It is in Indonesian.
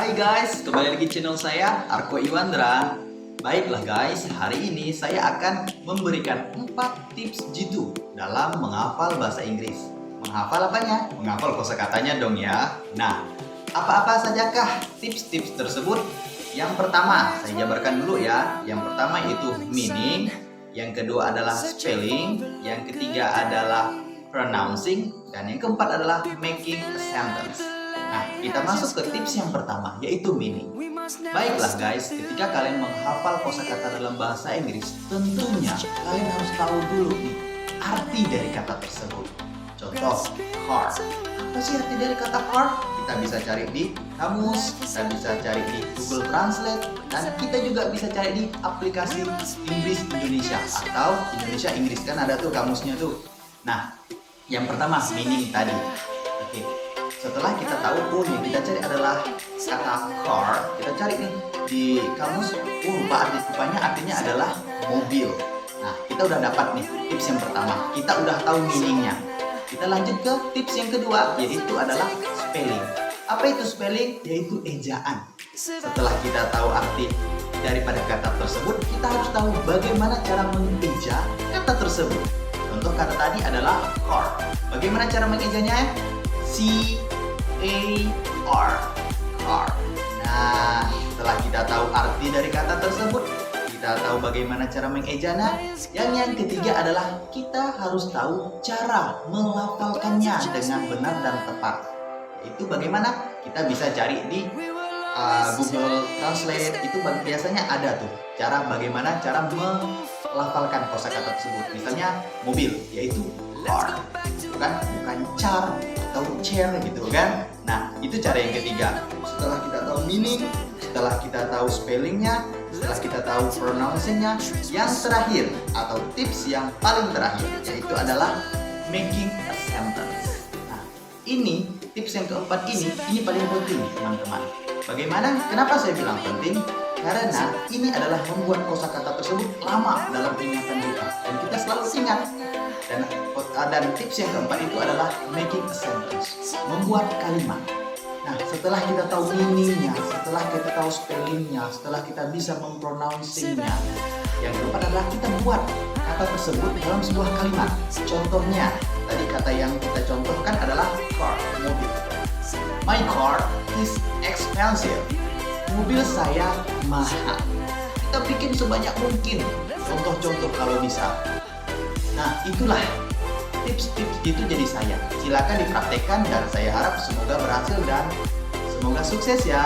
Hai guys, kembali lagi channel saya Arko Iwandra. Baiklah guys, hari ini saya akan memberikan 4 tips jitu dalam menghafal bahasa Inggris. Menghafal apanya? Menghafal kosakatanya dong ya. Nah, apa-apa sajakah tips-tips tersebut? Yang pertama, saya jabarkan dulu ya. Yang pertama itu meaning, yang kedua adalah spelling, yang ketiga adalah pronouncing, dan yang keempat adalah making a sentence. Nah, kita masuk ke tips yang pertama, yaitu meaning. Baiklah guys, ketika kalian menghafal kosakata dalam bahasa Inggris, tentunya kalian harus tahu dulu nih arti dari kata tersebut. Contoh, car. Apa sih arti dari kata car? Kita bisa cari di kamus, kita bisa cari di Google Translate, dan kita juga bisa cari di aplikasi Inggris Indonesia atau Indonesia Inggris, kan ada tuh kamusnya tuh. Nah, yang pertama meaning tadi. Oke. Setelah kita tahu yang kita cari adalah kata car, kita cari nih di kamus, rupanya artinya adalah mobil. Nah, kita udah dapat nih tips yang pertama, kita udah tahu meaningnya. Kita lanjut ke tips yang kedua, yaitu adalah spelling. Apa itu spelling? Yaitu ejaan. Setelah kita tahu arti daripada kata tersebut, kita harus tahu bagaimana cara mengeja kata tersebut. Contoh kata tadi adalah car. Bagaimana cara mengejanya? C-A-R, car. Nah, setelah kita tahu arti dari kata tersebut, kita tahu bagaimana cara mengejanya. Yang ketiga adalah kita harus tahu cara melafalkannya dengan benar dan tepat. Itu bagaimana? Kita bisa cari di Google Translate, itu biasanya ada tuh cara bagaimana cara melafalkan kosakata tersebut. Misalnya mobil, yaitu car, bukan car atau chair gitu kan. Nah, itu cara yang ketiga. Setelah kita tahu meaning, setelah kita tahu spellingnya, setelah kita tahu pronouncingnya, yang terakhir atau tips yang paling terakhir yaitu adalah making a sentence. Nah, ini tips yang keempat ini paling penting teman-teman. Bagaimana? Kenapa saya bilang penting? Karena ini adalah membuat kosakata tersebut lama dalam ingatan kita dan kita selalu ingat. Dan tips yang keempat itu adalah making a sentence, membuat kalimat. Nah, setelah kita tahu meaningnya, setelah kita tahu spellingnya, setelah kita bisa mempronouncingnya, yang keempat adalah kita buat kata tersebut dalam sebuah kalimat. Contohnya, tadi kata yang kita contohkan adalah car, mobil. My car is expensive. Mobil saya mahal. Kita bikin sebanyak mungkin contoh-contoh kalau bisa. Nah, itulah tips-tips itu jadi saya. Silakan dipraktekkan dan saya harap semoga berhasil dan semoga sukses ya.